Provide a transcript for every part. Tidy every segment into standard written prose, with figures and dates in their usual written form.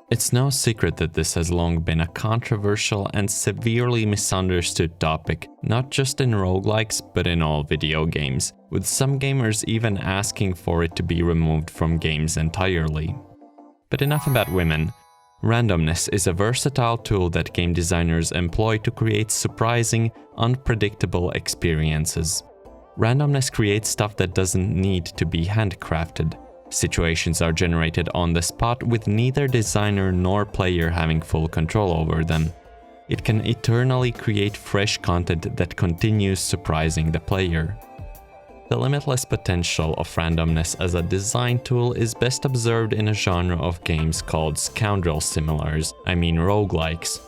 It's no secret that this has long been a controversial and severely misunderstood topic, not just in roguelikes, but in all video games, with some gamers even asking for it to be removed from games entirely. But enough about women. Randomness is a versatile tool that game designers employ to create surprising, unpredictable experiences. Randomness creates stuff that doesn't need to be handcrafted. Situations are generated on the spot with neither designer nor player having full control over them. It can eternally create fresh content that continues surprising the player. The limitless potential of randomness as a design tool is best observed in a genre of games called scoundrel similars, roguelikes.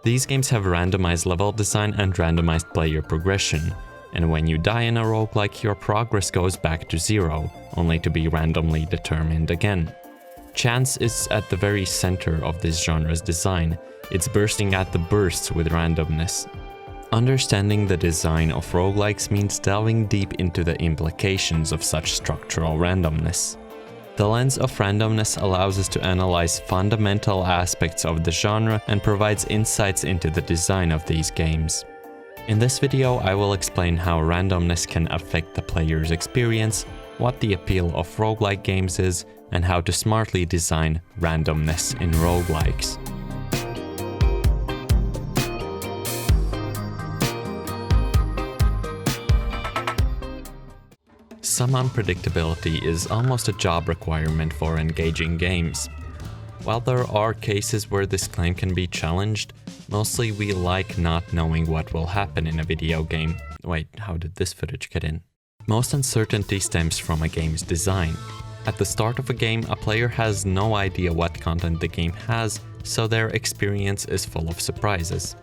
These games have randomized level design and randomized player progression, and when you die in a roguelike, your progress goes back to zero, only to be randomly determined again. Chance is at the very center of this genre's design. It's bursting at the bursts with randomness. Understanding the design of roguelikes means delving deep into the implications of such structural randomness. The lens of randomness allows us to analyze fundamental aspects of the genre and provides insights into the design of these games. In this video, I will explain how randomness can affect the player's experience, what the appeal of roguelike games is, and how to smartly design randomness in roguelikes. Some unpredictability is almost a job requirement for engaging games. While there are cases where this claim can be challenged, mostly we like not knowing what will happen in a video game. Wait, how did this footage get in? Most uncertainty stems from a game's design. At the start of a game, a player has no idea what content the game has, so their experience is full of surprises.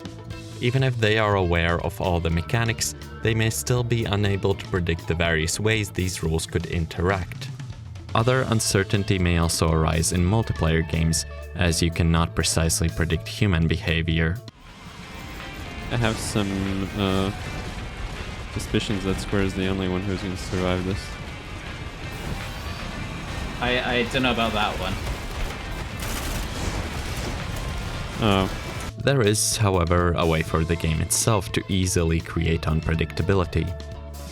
Even if they are aware of all the mechanics, they may still be unable to predict the various ways these rules could interact. Other uncertainty may also arise in multiplayer games, as you cannot precisely predict human behavior. I have some suspicions that Square is the only one who's going to survive this. I don't know about that one. Oh. There is, however, a way for the game itself to easily create unpredictability.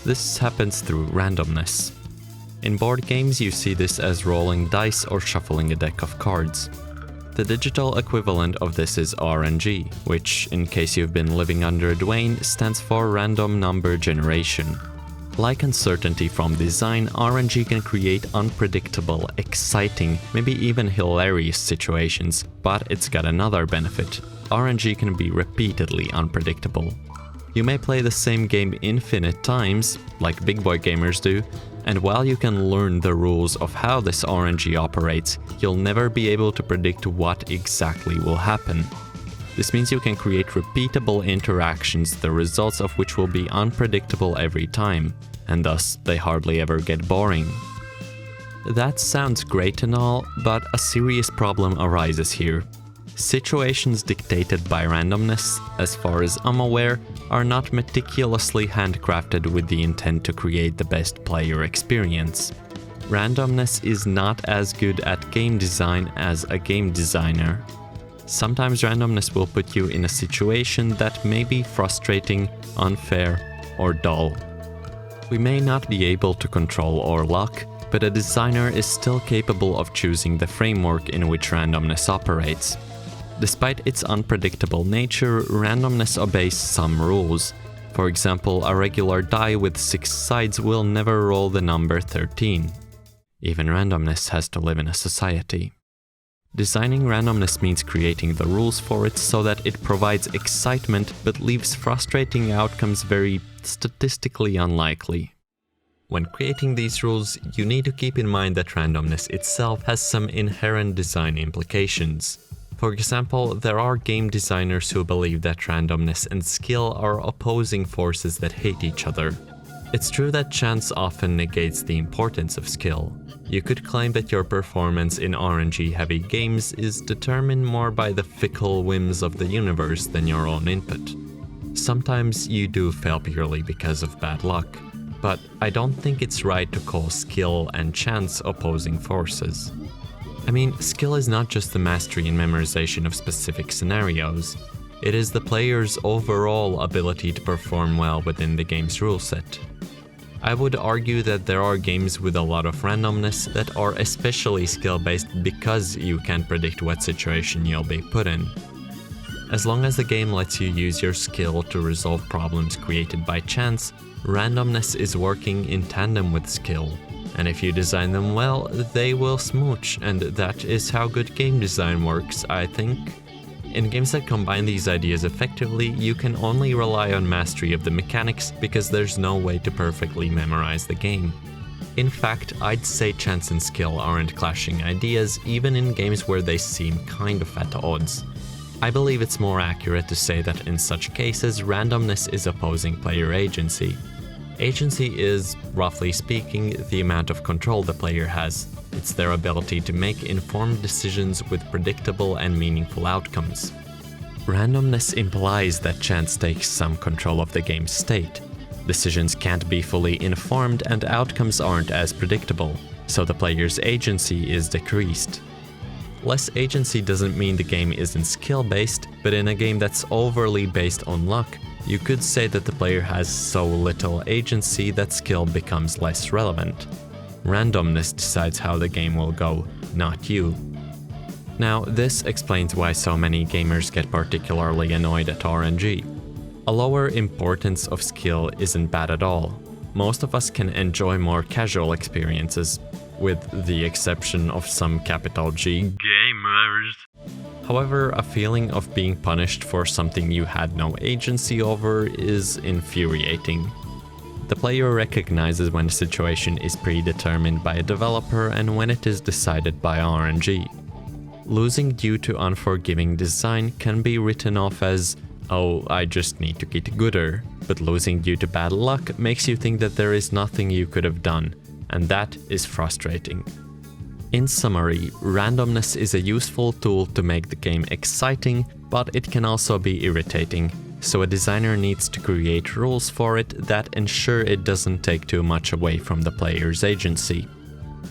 This happens through randomness. In board games, you see this as rolling dice or shuffling a deck of cards. The digital equivalent of this is RNG, which, in case you've been living under a Dwayne, stands for random number generation. Like uncertainty from design, RNG can create unpredictable, exciting, maybe even hilarious situations, but it's got another benefit. RNG can be repeatedly unpredictable. You may play the same game infinite times, like big boy gamers do, and while you can learn the rules of how this RNG operates, you'll never be able to predict what exactly will happen. This means you can create repeatable interactions, the results of which will be unpredictable every time, and thus they hardly ever get boring. That sounds great and all, but a serious problem arises here. Situations dictated by randomness, as far as I'm aware, are not meticulously handcrafted with the intent to create the best player experience. Randomness is not as good at game design as a game designer. Sometimes randomness will put you in a situation that may be frustrating, unfair, or dull. We may not be able to control our luck, but a designer is still capable of choosing the framework in which randomness operates. Despite its unpredictable nature, randomness obeys some rules. For example, a regular die with 6 sides will never roll the number 13. Even randomness has to live in a society. Designing randomness means creating the rules for it so that it provides excitement but leaves frustrating outcomes very statistically unlikely. When creating these rules, you need to keep in mind that randomness itself has some inherent design implications. For example, there are game designers who believe that randomness and skill are opposing forces that hate each other. It's true that chance often negates the importance of skill. You could claim that your performance in RNG-heavy games is determined more by the fickle whims of the universe than your own input. Sometimes you do fail purely because of bad luck, but I don't think it's right to call skill and chance opposing forces. I mean, skill is not just the mastery and memorization of specific scenarios. It is the player's overall ability to perform well within the game's rule set. I would argue that there are games with a lot of randomness that are especially skill-based because you can't predict what situation you'll be put in. As long as the game lets you use your skill to resolve problems created by chance, randomness is working in tandem with skill. And if you design them well, they will smooch, and that is how good game design works, I think. In games that combine these ideas effectively, you can only rely on mastery of the mechanics because there's no way to perfectly memorize the game. In fact, I'd say chance and skill aren't clashing ideas, even in games where they seem kind of at odds. I believe it's more accurate to say that in such cases, randomness is opposing player agency. Agency is, roughly speaking, the amount of control the player has. It's their ability to make informed decisions with predictable and meaningful outcomes. Randomness implies that chance takes some control of the game's state. Decisions can't be fully informed and outcomes aren't as predictable, so the player's agency is decreased. Less agency doesn't mean the game isn't skill-based, but in a game that's overly based on luck, you could say that the player has so little agency that skill becomes less relevant. Randomness decides how the game will go, not you. Now, this explains why so many gamers get particularly annoyed at RNG. A lower importance of skill isn't bad at all. Most of us can enjoy more casual experiences, with the exception of some capital G gamers. However, a feeling of being punished for something you had no agency over is infuriating. The player recognizes when a situation is predetermined by a developer and when it is decided by RNG. Losing due to unforgiving design can be written off as, oh, I just need to get gooder, but losing due to bad luck makes you think that there is nothing you could have done, and that is frustrating. In summary, randomness is a useful tool to make the game exciting, but it can also be irritating, so a designer needs to create rules for it that ensure it doesn't take too much away from the player's agency.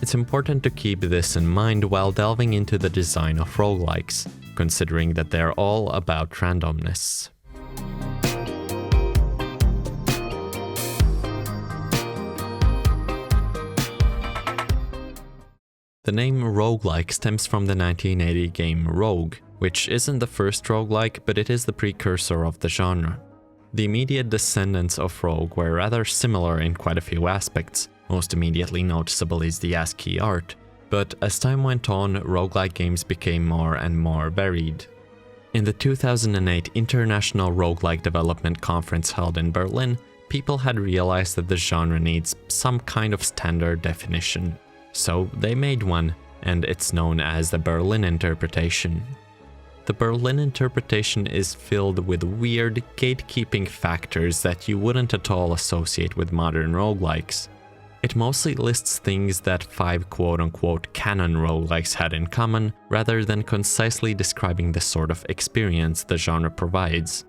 It's important to keep this in mind while delving into the design of roguelikes, considering that they're all about randomness. The name roguelike stems from the 1980 game Rogue, which isn't the first roguelike, but it is the precursor of the genre. The immediate descendants of Rogue were rather similar in quite a few aspects. Most immediately noticeable is the ASCII art, but as time went on, roguelike games became more and more varied. In the 2008 International Roguelike Development Conference held in Berlin, people had realized that the genre needs some kind of standard definition. So they made one, and it's known as the Berlin interpretation. The Berlin interpretation is filled with weird, gatekeeping factors that you wouldn't at all associate with modern roguelikes. It mostly lists things that 5 quote-unquote canon roguelikes had in common, rather than concisely describing the sort of experience the genre provides.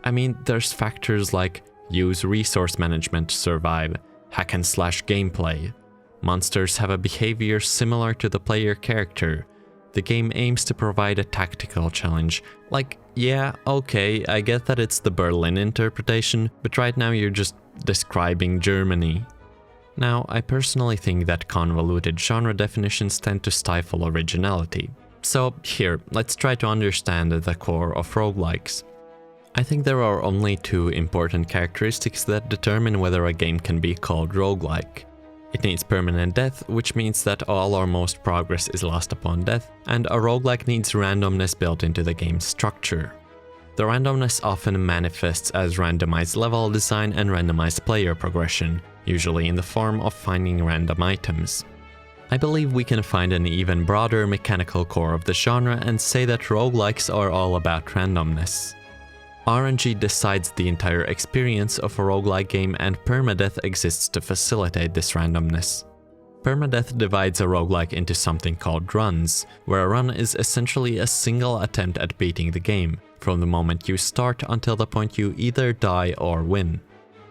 I mean, there's factors like use resource management to survive, hack-and-slash gameplay. Monsters have a behavior similar to the player character. The game aims to provide a tactical challenge. Like, yeah, okay, I get that it's the Berlin interpretation, but right now you're just describing Germany. Now, I personally think that convoluted genre definitions tend to stifle originality. So here, let's try to understand the core of roguelikes. I think there are only 2 important characteristics that determine whether a game can be called roguelike. It needs permanent death, which means that all or most progress is lost upon death, and a roguelike needs randomness built into the game's structure. The randomness often manifests as randomized level design and randomized player progression, usually in the form of finding random items. I believe we can find an even broader mechanical core of the genre and say that roguelikes are all about randomness. RNG decides the entire experience of a roguelike game, and permadeath exists to facilitate this randomness. Permadeath divides a roguelike into something called runs, where a run is essentially a single attempt at beating the game, from the moment you start until the point you either die or win.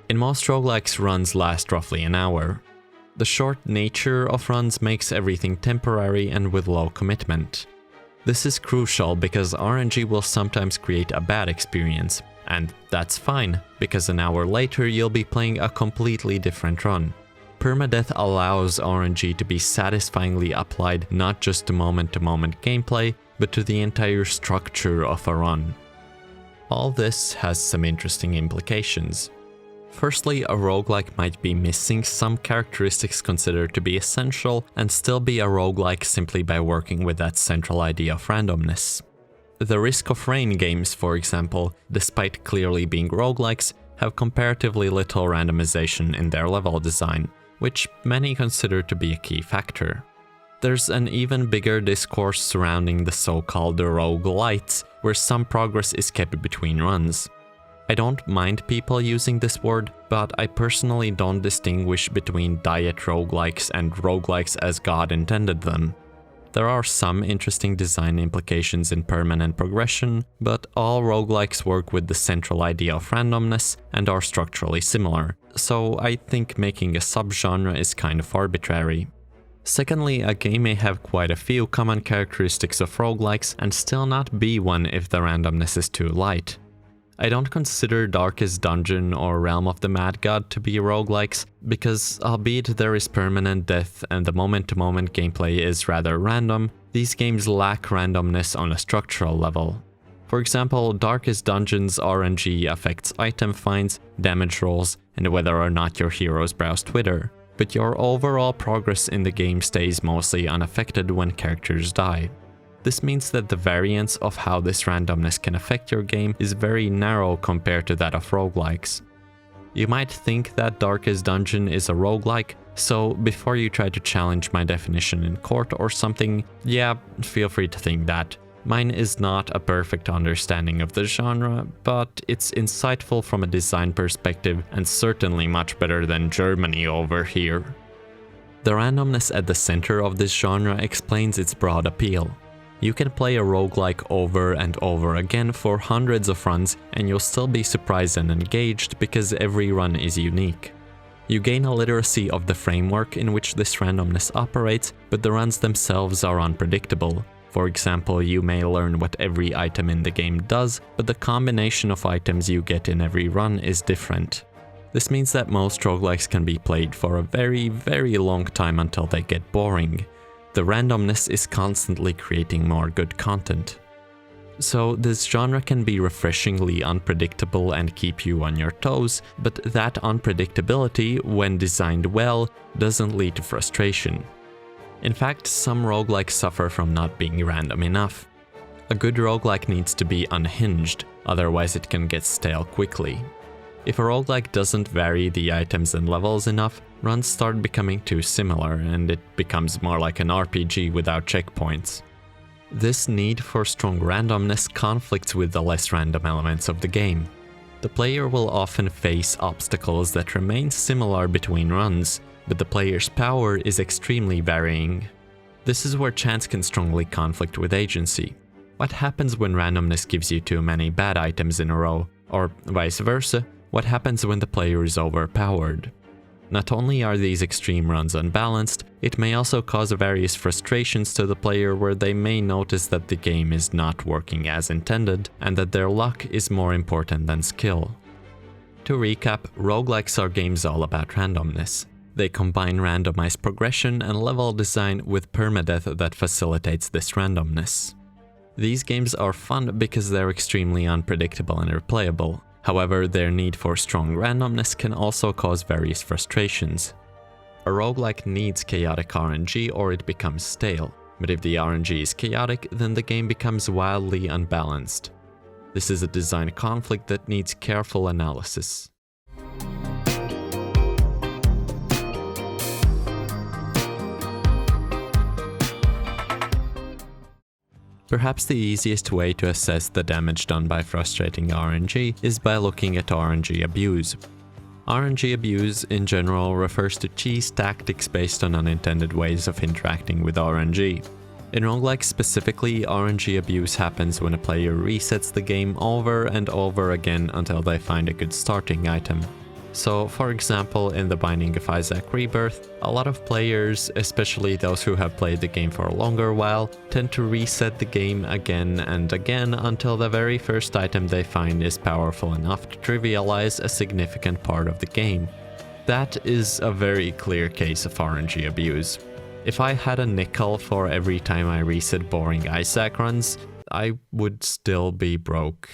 In most roguelikes, runs last roughly an hour. The short nature of runs makes everything temporary and with low commitment. This is crucial because RNG will sometimes create a bad experience, and that's fine, because an hour later you'll be playing a completely different run. Permadeath allows RNG to be satisfyingly applied not just to moment-to-moment gameplay, but to the entire structure of a run. All this has some interesting implications. Firstly, a roguelike might be missing some characteristics considered to be essential and still be a roguelike simply by working with that central idea of randomness. The Risk of Rain games, for example, despite clearly being roguelikes, have comparatively little randomization in their level design, which many consider to be a key factor. There's an even bigger discourse surrounding the so-called roguelites, where some progress is kept between runs. I don't mind people using this word, but I personally don't distinguish between diet roguelikes and roguelikes as God intended them. There are some interesting design implications in permanent progression, but all roguelikes work with the central idea of randomness and are structurally similar, so I think making a subgenre is kind of arbitrary. Secondly, a game may have quite a few common characteristics of roguelikes and still not be one if the randomness is too light. I don't consider Darkest Dungeon or Realm of the Mad God to be roguelikes, because albeit there is permanent death and the moment-to-moment gameplay is rather random, these games lack randomness on a structural level. For example, Darkest Dungeon's RNG affects item finds, damage rolls, and whether or not your heroes browse Twitter, but your overall progress in the game stays mostly unaffected when characters die. This means that the variance of how this randomness can affect your game is very narrow compared to that of roguelikes. You might think that Darkest Dungeon is a roguelike, so before you try to challenge my definition in court or something, yeah, feel free to think that. Mine is not a perfect understanding of the genre, but it's insightful from a design perspective and certainly much better than Germany over here. The randomness at the center of this genre explains its broad appeal. You can play a roguelike over and over again for hundreds of runs and you'll still be surprised and engaged because every run is unique. You gain a literacy of the framework in which this randomness operates, but the runs themselves are unpredictable. For example, you may learn what every item in the game does, but the combination of items you get in every run is different. This means that most roguelikes can be played for a very, very long time until they get boring. The randomness is constantly creating more good content. So this genre can be refreshingly unpredictable and keep you on your toes, but that unpredictability, when designed well, doesn't lead to frustration. In fact, some roguelikes suffer from not being random enough. A good roguelike needs to be unhinged, otherwise it can get stale quickly. If a roguelike doesn't vary the items and levels enough, runs start becoming too similar and it becomes more like an RPG without checkpoints. This need for strong randomness conflicts with the less random elements of the game. The player will often face obstacles that remain similar between runs, but the player's power is extremely varying. This is where chance can strongly conflict with agency. What happens when randomness gives you too many bad items in a row, or vice versa? What happens when the player is overpowered? Not only are these extreme runs unbalanced, it may also cause various frustrations to the player where they may notice that the game is not working as intended and that their luck is more important than skill. To recap, roguelikes are games all about randomness. They combine randomized progression and level design with permadeath that facilitates this randomness. These games are fun because they're extremely unpredictable and replayable. However, their need for strong randomness can also cause various frustrations. A roguelike needs chaotic RNG or it becomes stale, but if the RNG is chaotic, then the game becomes wildly unbalanced. This is a design conflict that needs careful analysis. Perhaps the easiest way to assess the damage done by frustrating RNG is by looking at RNG abuse. RNG abuse in general refers to cheese tactics based on unintended ways of interacting with RNG. In roguelikes specifically, RNG abuse happens when a player resets the game over and over again until they find a good starting item. So, for example, in The Binding of Isaac Rebirth, a lot of players, especially those who have played the game for a longer while, tend to reset the game again and again until the very first item they find is powerful enough to trivialize a significant part of the game. That is a very clear case of RNG abuse. If I had a nickel for every time I reset boring Isaac runs, I would still be broke.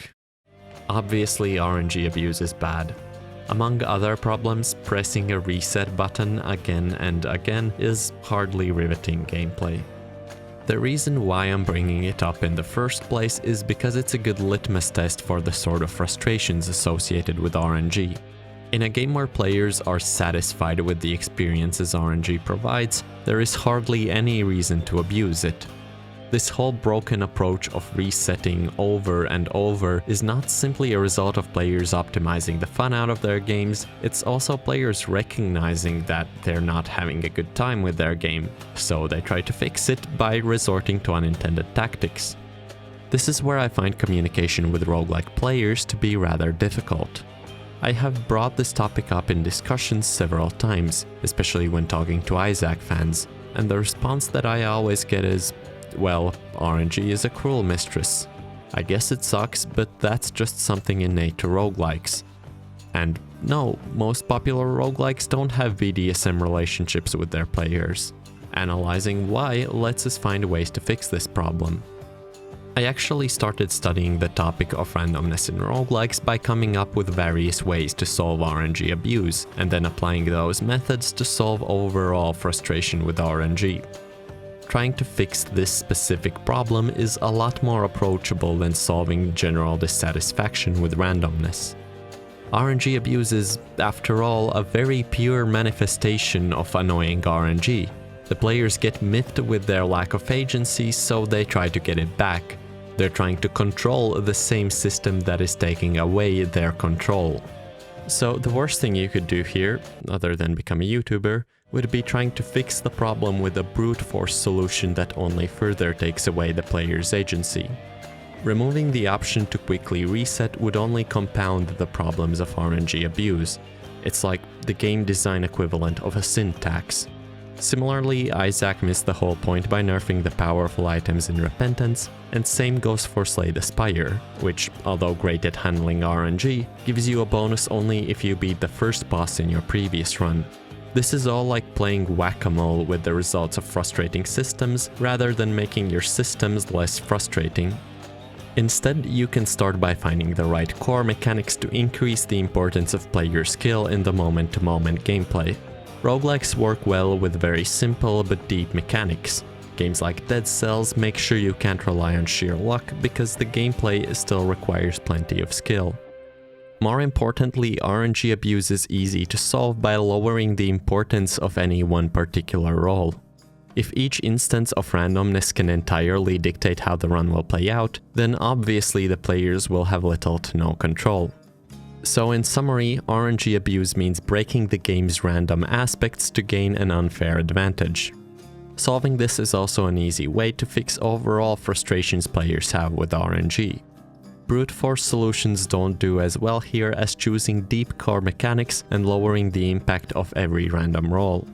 Obviously, RNG abuse is bad. Among other problems, pressing a reset button again and again is hardly riveting gameplay. The reason why I'm bringing it up in the first place is because it's a good litmus test for the sort of frustrations associated with RNG. In a game where players are satisfied with the experiences RNG provides, there is hardly any reason to abuse it. This whole broken approach of resetting over and over is not simply a result of players optimizing the fun out of their games, it's also players recognizing that they're not having a good time with their game, so they try to fix it by resorting to unintended tactics. This is where I find communication with roguelike players to be rather difficult. I have brought this topic up in discussions several times, especially when talking to Isaac fans, and the response that I always get is, well, RNG is a cruel mistress. I guess it sucks, but that's just something innate to roguelikes. And no, most popular roguelikes don't have BDSM relationships with their players. Analyzing why lets us find ways to fix this problem. I actually started studying the topic of randomness in roguelikes by coming up with various ways to solve RNG abuse, and then applying those methods to solve overall frustration with RNG. Trying to fix this specific problem is a lot more approachable than solving general dissatisfaction with randomness. RNG abuse is, after all, a very pure manifestation of annoying RNG. The players get miffed with their lack of agency, so they try to get it back. They're trying to control the same system that is taking away their control. So the worst thing you could do here, other than become a YouTuber, would be trying to fix the problem with a brute force solution that only further takes away the player's agency. Removing the option to quickly reset would only compound the problems of RNG abuse. It's like the game design equivalent of a syntax. Similarly, Isaac missed the whole point by nerfing the powerful items in Repentance, and same goes for Slay the Spire, which, although great at handling RNG, gives you a bonus only if you beat the first boss in your previous run. This is all like playing whack-a-mole with the results of frustrating systems, rather than making your systems less frustrating. Instead, you can start by finding the right core mechanics to increase the importance of player skill in the moment-to-moment gameplay. Roguelikes work well with very simple but deep mechanics. Games like Dead Cells make sure you can't rely on sheer luck because the gameplay still requires plenty of skill. More importantly, RNG abuse is easy to solve by lowering the importance of any one particular role. If each instance of randomness can entirely dictate how the run will play out, then obviously the players will have little to no control. So in summary, RNG abuse means breaking the game's random aspects to gain an unfair advantage. Solving this is also an easy way to fix overall frustrations players have with RNG. Brute force solutions don't do as well here as choosing deep core mechanics and lowering the impact of every random roll.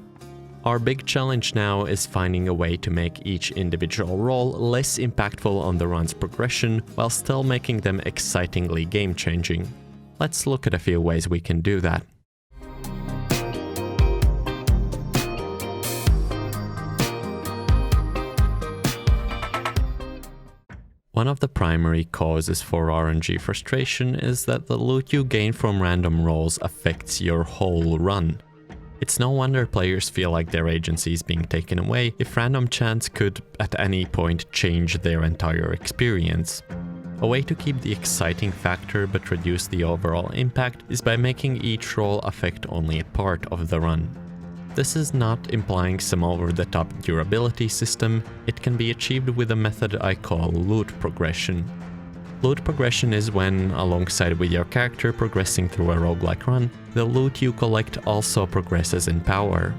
Our big challenge now is finding a way to make each individual roll less impactful on the run's progression while still making them excitingly game-changing. Let's look at a few ways we can do that. One of the primary causes for RNG frustration is that the loot you gain from random rolls affects your whole run. It's no wonder players feel like their agency is being taken away if random chance could, at any point, change their entire experience. A way to keep the exciting factor but reduce the overall impact is by making each roll affect only a part of the run. This is not implying some over-the-top durability system, it can be achieved with a method I call loot progression. Loot progression is when, alongside with your character progressing through a roguelike run, the loot you collect also progresses in power.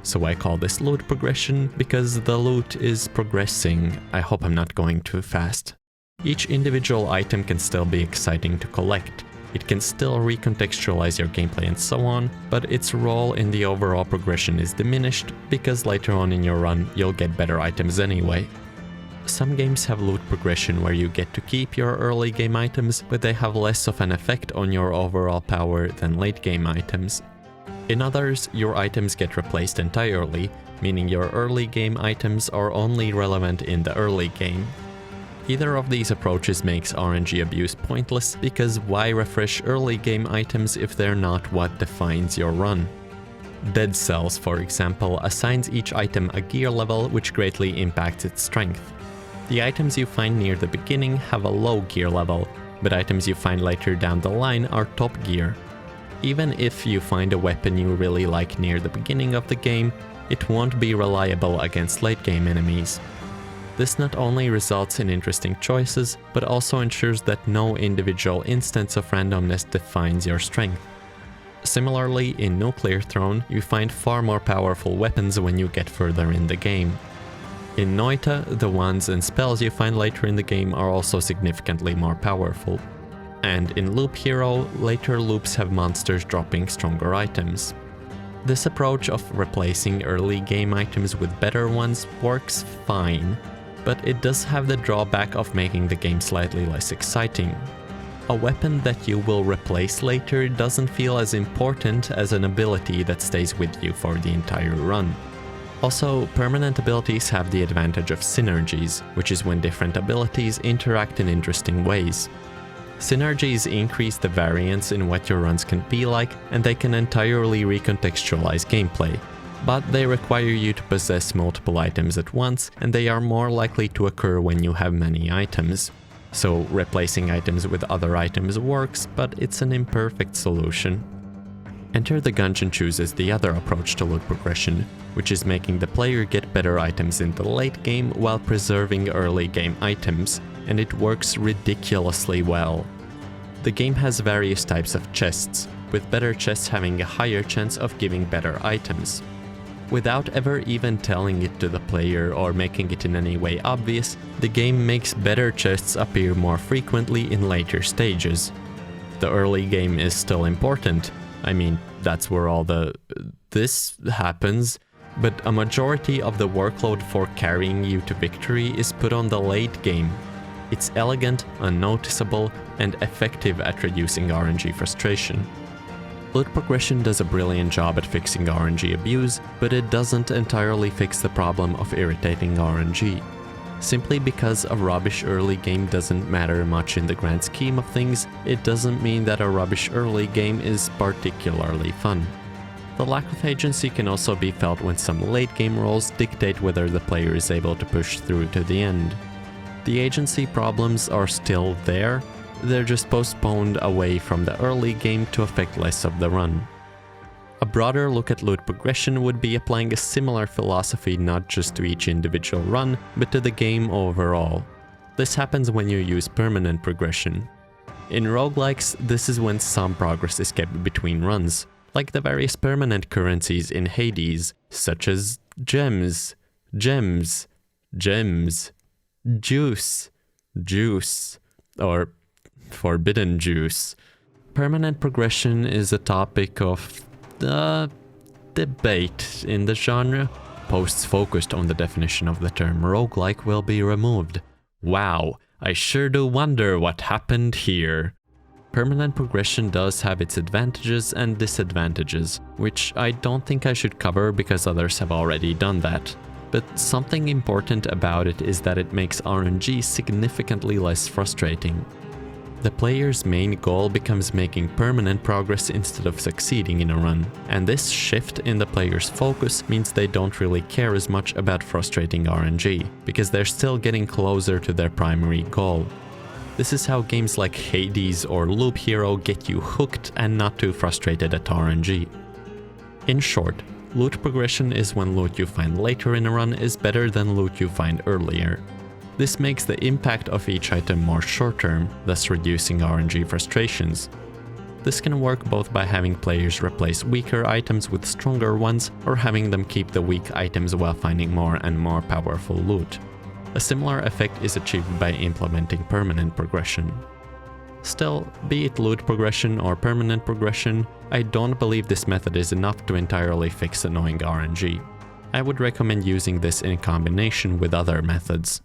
So I call this loot progression because the loot is progressing. I hope I'm not going too fast. Each individual item can still be exciting to collect. It can still recontextualize your gameplay and so on, but its role in the overall progression is diminished because later on in your run you'll get better items anyway. Some games have loot progression where you get to keep your early game items, but they have less of an effect on your overall power than late game items. In others, your items get replaced entirely, meaning your early game items are only relevant in the early game. Either of these approaches makes RNG abuse pointless, because why refresh early game items if they're not what defines your run? Dead Cells, for example, assigns each item a gear level which greatly impacts its strength. The items you find near the beginning have a low gear level, but items you find later down the line are top gear. Even if you find a weapon you really like near the beginning of the game, it won't be reliable against late game enemies. This not only results in interesting choices, but also ensures that no individual instance of randomness defines your strength. Similarly, in Nuclear Throne, you find far more powerful weapons when you get further in the game. In Noita, the wands and spells you find later in the game are also significantly more powerful. And in Loop Hero, later loops have monsters dropping stronger items. This approach of replacing early game items with better ones works fine, but it does have the drawback of making the game slightly less exciting. A weapon that you will replace later doesn't feel as important as an ability that stays with you for the entire run. Also, permanent abilities have the advantage of synergies, which is when different abilities interact in interesting ways. Synergies increase the variance in what your runs can be like, and they can entirely recontextualize gameplay. But they require you to possess multiple items at once, and they are more likely to occur when you have many items. So replacing items with other items works, but it's an imperfect solution. Enter the Gungeon chooses the other approach to loot progression, which is making the player get better items in the late game while preserving early game items, and it works ridiculously well. The game has various types of chests, with better chests having a higher chance of giving better items. Without ever even telling it to the player or making it in any way obvious, the game makes better chests appear more frequently in later stages. The early game is still important. I mean, that's where all this happens, but a majority of the workload for carrying you to victory is put on the late game. It's elegant, unnoticeable, and effective at reducing RNG frustration. Loot progression does a brilliant job at fixing RNG abuse, but it doesn't entirely fix the problem of irritating RNG. Simply because a rubbish early game doesn't matter much in the grand scheme of things, it doesn't mean that a rubbish early game is particularly fun. The lack of agency can also be felt when some late game roles dictate whether the player is able to push through to the end. The agency problems are still there, they're just postponed away from the early game to affect less of the run. A broader look at loot progression would be applying a similar philosophy not just to each individual run, but to the game overall. This happens when you use permanent progression. In roguelikes, this is when some progress is kept between runs, like the various permanent currencies in Hades, such as gems, juice, or forbidden juice. Permanent progression is a topic of debate in the genre. Posts focused on the definition of the term roguelike will be removed. Wow, I sure do wonder what happened here. Permanent progression does have its advantages and disadvantages, which I don't think I should cover because others have already done that. But something important about it is that it makes RNG significantly less frustrating. The player's main goal becomes making permanent progress instead of succeeding in a run, and this shift in the player's focus means they don't really care as much about frustrating RNG, because they're still getting closer to their primary goal. This is how games like Hades or Loop Hero get you hooked and not too frustrated at RNG. In short, loot progression is when loot you find later in a run is better than loot you find earlier. This makes the impact of each item more short-term, thus reducing RNG frustrations. This can work both by having players replace weaker items with stronger ones, or having them keep the weak items while finding more and more powerful loot. A similar effect is achieved by implementing permanent progression. Still, be it loot progression or permanent progression, I don't believe this method is enough to entirely fix annoying RNG. I would recommend using this in combination with other methods.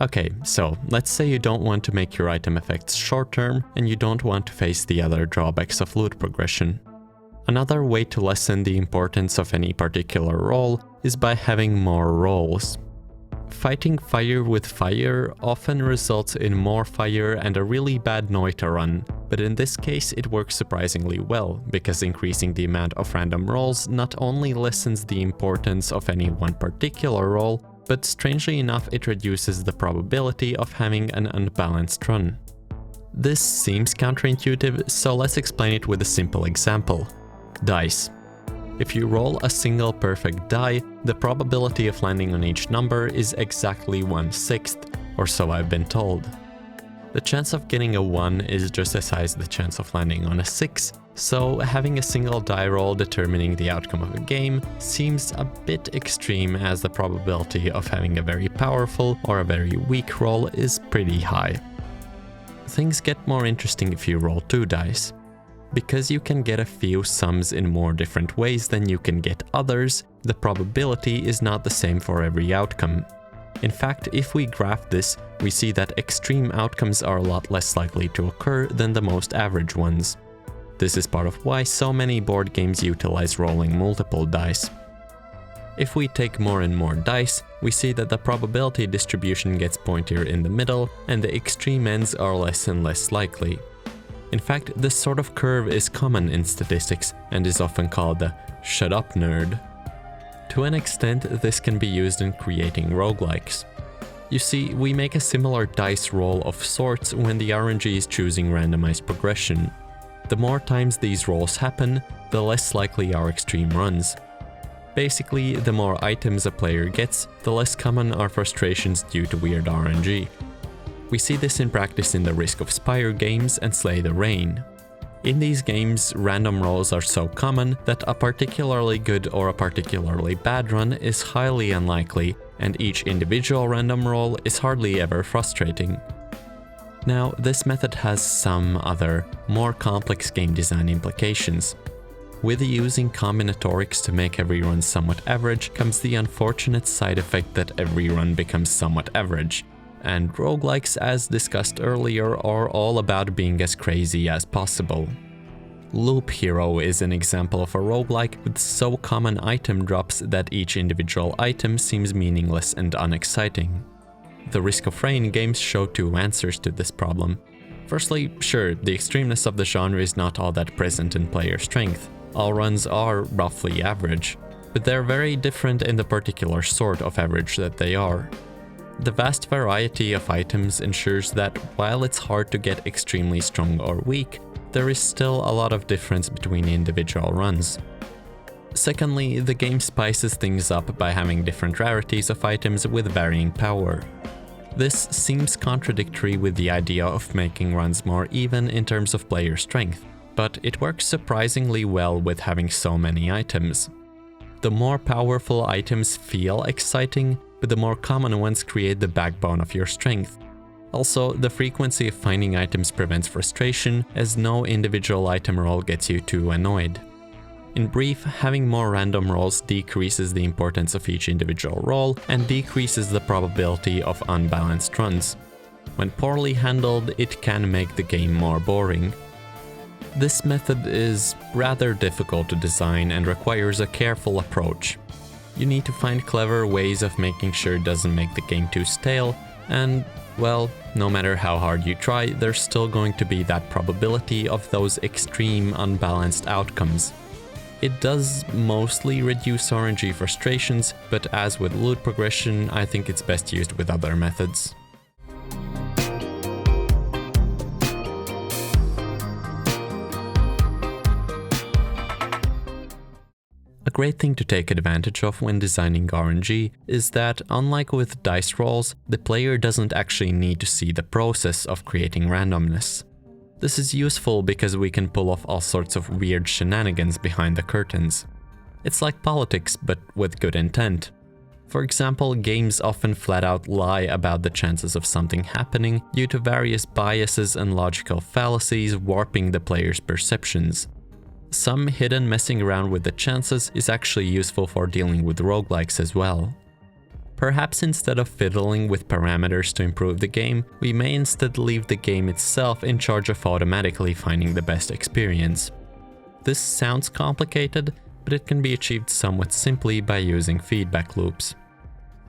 Okay, so let's say you don't want to make your item effects short-term and you don't want to face the other drawbacks of loot progression. Another way to lessen the importance of any particular role is by having more roles. Fighting fire with fire often results in more fire and a really bad Noita run, but in this case it works surprisingly well, because increasing the amount of random rolls not only lessens the importance of any one particular role, but strangely enough it reduces the probability of having an unbalanced run. This seems counterintuitive, so let's explain it with a simple example. Dice. If you roll a single perfect die, the probability of landing on each number is exactly 1/6, or so I've been told. The chance of getting a 1 is just as high as the chance of landing on a 6, so having a single die roll determining the outcome of a game seems a bit extreme, as the probability of having a very powerful or a very weak roll is pretty high. Things get more interesting if you roll 2 dice. Because you can get a few sums in more different ways than you can get others, the probability is not the same for every outcome. In fact, if we graph this, we see that extreme outcomes are a lot less likely to occur than the most average ones. This is part of why so many board games utilize rolling multiple dice. If we take more and more dice, we see that the probability distribution gets pointier in the middle, and the extreme ends are less and less likely. In fact, this sort of curve is common in statistics and is often called the "shut up nerd." To an extent, this can be used in creating roguelikes. You see, we make a similar dice roll of sorts when the RNG is choosing randomized progression. The more times these rolls happen, the less likely are extreme runs. Basically, the more items a player gets, the less common are frustrations due to weird RNG. We see this in practice in the Risk of Spire games and Slay the Rain. In these games, random rolls are so common that a particularly good or a particularly bad run is highly unlikely, and each individual random roll is hardly ever frustrating. Now, this method has some other, more complex game design implications. With using combinatorics to make every run somewhat average comes the unfortunate side effect that every run becomes somewhat average. And roguelikes, as discussed earlier, are all about being as crazy as possible. Loop Hero is an example of a roguelike with so common item drops that each individual item seems meaningless and unexciting. The Risk of Rain games show 2 answers to this problem. Firstly, sure, the extremeness of the genre is not all that present in player strength. All runs are roughly average, but they're very different in the particular sort of average that they are. The vast variety of items ensures that while it's hard to get extremely strong or weak, there is still a lot of difference between individual runs. Secondly, the game spices things up by having different rarities of items with varying power. This seems contradictory with the idea of making runs more even in terms of player strength, but it works surprisingly well with having so many items. The more powerful items feel exciting, but the more common ones create the backbone of your strength. Also, the frequency of finding items prevents frustration, as no individual item roll gets you too annoyed. In brief, having more random rolls decreases the importance of each individual roll and decreases the probability of unbalanced runs. When poorly handled, it can make the game more boring. This method is rather difficult to design and requires a careful approach. You need to find clever ways of making sure it doesn't make the game too stale, and, well, no matter how hard you try, there's still going to be that probability of those extreme unbalanced outcomes. It does mostly reduce RNG frustrations, but as with loot progression, I think it's best used with other methods. A great thing to take advantage of when designing RNG is that, unlike with dice rolls, the player doesn't actually need to see the process of creating randomness. This is useful because we can pull off all sorts of weird shenanigans behind the curtains. It's like politics, but with good intent. For example, games often flat out lie about the chances of something happening due to various biases and logical fallacies warping the player's perceptions. Some hidden messing around with the chances is actually useful for dealing with roguelikes as well. Perhaps instead of fiddling with parameters to improve the game, we may instead leave the game itself in charge of automatically finding the best experience. This sounds complicated, but it can be achieved somewhat simply by using feedback loops.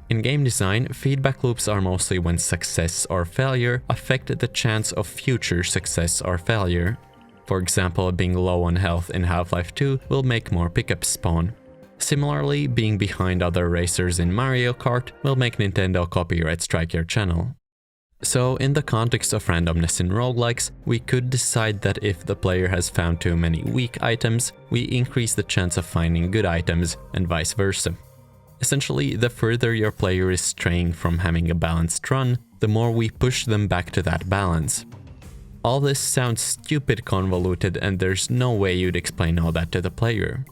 In game design, feedback loops are mostly when success or failure affect the chance of future success or failure. For example, being low on health in Half-Life 2 will make more pickups spawn. Similarly, being behind other racers in Mario Kart will make Nintendo copyright strike your channel. So, in the context of randomness in roguelikes, we could decide that if the player has found too many weak items, we increase the chance of finding good items, and vice versa. Essentially, the further your player is straying from having a balanced run, the more we push them back to that balance. All this sounds stupid convoluted, and there's no way you'd explain all that to the player.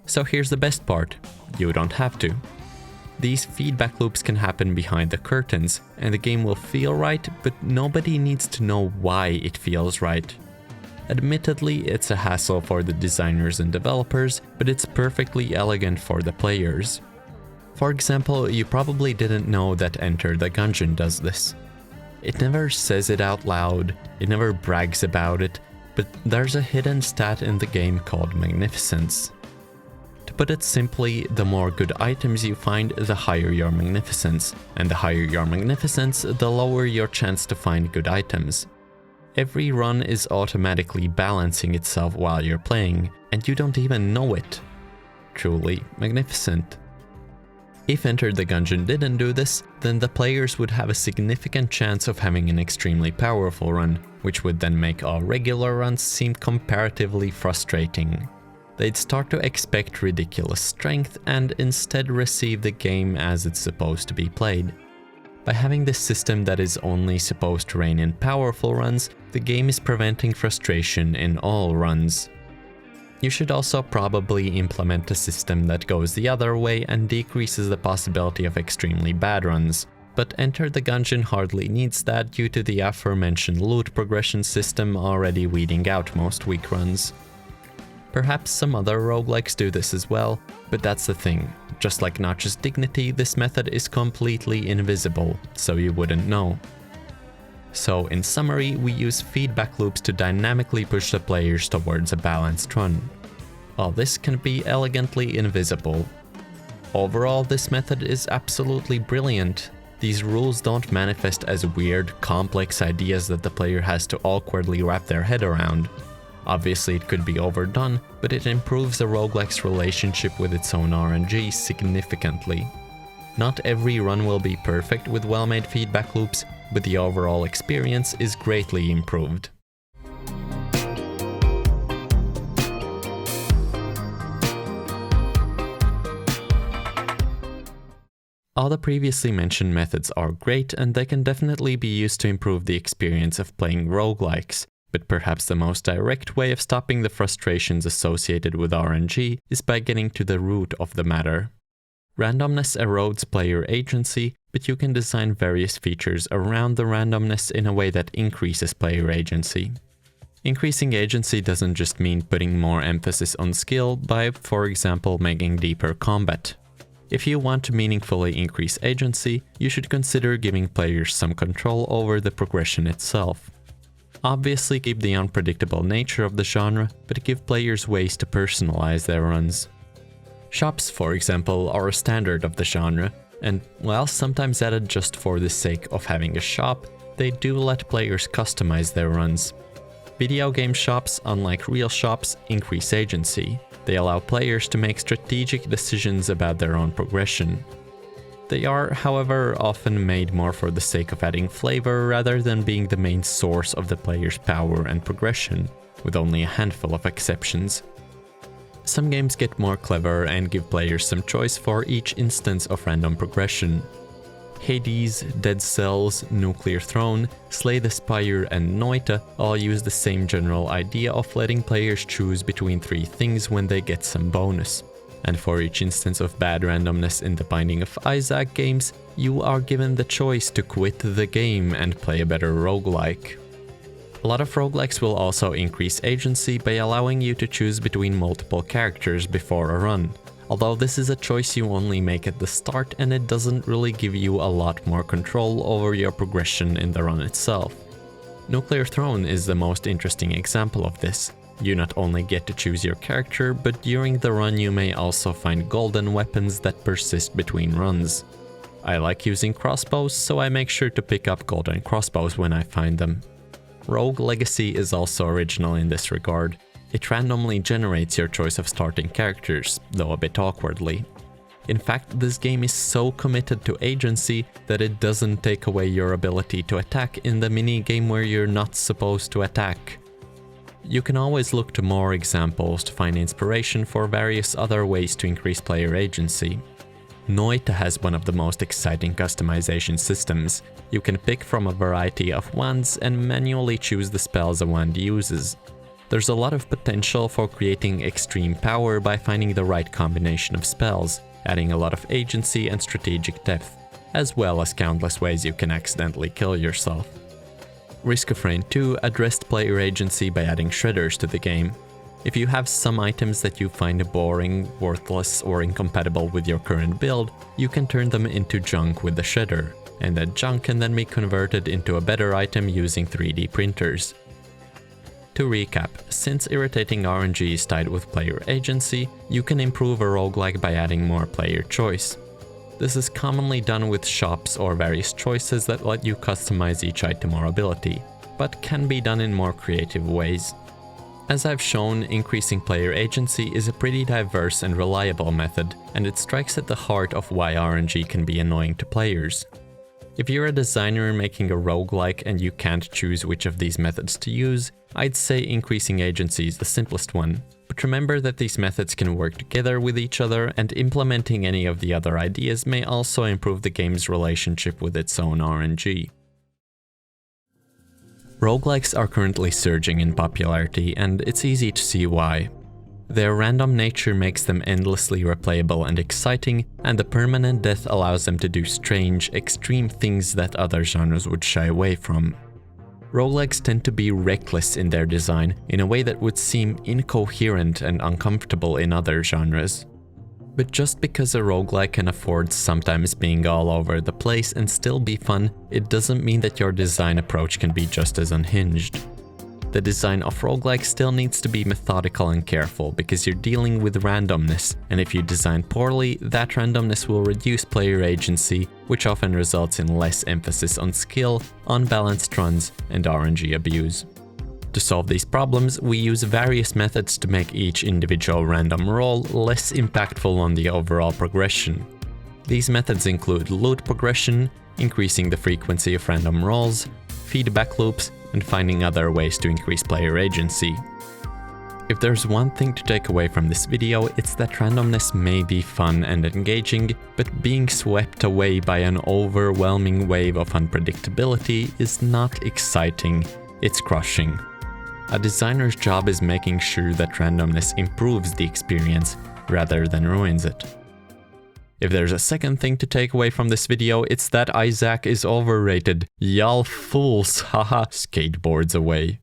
So here's the best part, you don't have to. These feedback loops can happen behind the curtains, and the game will feel right, but nobody needs to know why it feels right. Admittedly, it's a hassle for the designers and developers, but it's perfectly elegant for the players. For example, you probably didn't know that Enter the Gungeon does this. It never says it out loud, it never brags about it, but there's a hidden stat in the game called Magnificence. To put it simply, the more good items you find, the higher your Magnificence, and the higher your Magnificence, the lower your chance to find good items. Every run is automatically balancing itself while you're playing, and you don't even know it. Truly magnificent. If Enter the Gungeon didn't do this, then the players would have a significant chance of having an extremely powerful run, which would then make all regular runs seem comparatively frustrating. They'd start to expect ridiculous strength and instead receive the game as it's supposed to be played. By having this system that is only supposed to rein in powerful runs, the game is preventing frustration in all runs. You should also probably implement a system that goes the other way and decreases the possibility of extremely bad runs, but Enter the Gungeon hardly needs that due to the aforementioned loot progression system already weeding out most weak runs. Perhaps some other roguelikes do this as well, but that's the thing, just like Notch's Dignity, this method is completely invisible, so you wouldn't know. So in summary, we use feedback loops to dynamically push the players towards a balanced run. All this can be elegantly invisible. Overall, this method is absolutely brilliant. These rules don't manifest as weird, complex ideas that the player has to awkwardly wrap their head around. Obviously it could be overdone, but it improves the roguelike's relationship with its own RNG significantly. Not every run will be perfect with well-made feedback loops, but the overall experience is greatly improved. All the previously mentioned methods are great and they can definitely be used to improve the experience of playing roguelikes, but perhaps the most direct way of stopping the frustrations associated with RNG is by getting to the root of the matter. Randomness erodes player agency, but you can design various features around the randomness in a way that increases player agency. Increasing agency doesn't just mean putting more emphasis on skill by, for example, making deeper combat. If you want to meaningfully increase agency, you should consider giving players some control over the progression itself. Obviously keep the unpredictable nature of the genre, but give players ways to personalize their runs. Shops, for example, are a standard of the genre, and while sometimes added just for the sake of having a shop, they do let players customize their runs. Video game shops, unlike real shops, increase agency. They allow players to make strategic decisions about their own progression. They are, however, often made more for the sake of adding flavor rather than being the main source of the player's power and progression, with only a handful of exceptions. Some games get more clever and give players some choice for each instance of random progression. Hades, Dead Cells, Nuclear Throne, Slay the Spire and Noita all use the same general idea of letting players choose between 3 things when they get some bonus. and for each instance of bad randomness in the Binding of Isaac games, you are given the choice to quit the game and play a better roguelike. A lot of roguelikes will also increase agency by allowing you to choose between multiple characters before a run, although this is a choice you only make at the start and it doesn't really give you a lot more control over your progression in the run itself. Nuclear Throne is the most interesting example of this. You not only get to choose your character, but during the run you may also find golden weapons that persist between runs. I like using crossbows, so I make sure to pick up golden crossbows when I find them. Rogue Legacy is also original in this regard. It randomly generates your choice of starting characters, though a bit awkwardly. In fact, this game is so committed to agency that it doesn't take away your ability to attack in the mini-game where you're not supposed to attack. You can always look to more examples to find inspiration for various other ways to increase player agency. Noita has one of the most exciting customization systems. You can pick from a variety of wands and manually choose the spells a wand uses. There's a lot of potential for creating extreme power by finding the right combination of spells, adding a lot of agency and strategic depth, as well as countless ways you can accidentally kill yourself. Risk of Rain 2 addressed player agency by adding shredders to the game. If you have some items that you find boring, worthless, or incompatible with your current build, you can turn them into junk with the shredder, and that junk can then be converted into a better item using 3D printers. To recap, since irritating RNG is tied with player agency, you can improve a roguelike by adding more player choice. This is commonly done with shops or various choices that let you customize each item or ability, but can be done in more creative ways. As I've shown, increasing player agency is a pretty diverse and reliable method, and it strikes at the heart of why RNG can be annoying to players. If you're a designer making a roguelike and you can't choose which of these methods to use, I'd say increasing agency is the simplest one. But remember that these methods can work together with each other, and implementing any of the other ideas may also improve the game's relationship with its own RNG. Roguelikes are currently surging in popularity, and it's easy to see why. Their random nature makes them endlessly replayable and exciting, and the permanent death allows them to do strange, extreme things that other genres would shy away from. Roguelikes tend to be reckless in their design in a way that would seem incoherent and uncomfortable in other genres. But just because a roguelike can afford sometimes being all over the place and still be fun, it doesn't mean that your design approach can be just as unhinged. The design of roguelike still needs to be methodical and careful because you're dealing with randomness, and if you design poorly, that randomness will reduce player agency, which often results in less emphasis on skill, unbalanced runs, and RNG abuse. To solve these problems, we use various methods to make each individual random roll less impactful on the overall progression. These methods include loot progression, increasing the frequency of random rolls, feedback loops, and finding other ways to increase player agency. If there's one thing to take away from this video, it's that randomness may be fun and engaging, but being swept away by an overwhelming wave of unpredictability is not exciting, it's crushing. A designer's job is making sure that randomness improves the experience rather than ruins it. If there's a second thing to take away from this video, it's that Isaac is overrated. Y'all fools, haha, skateboards away.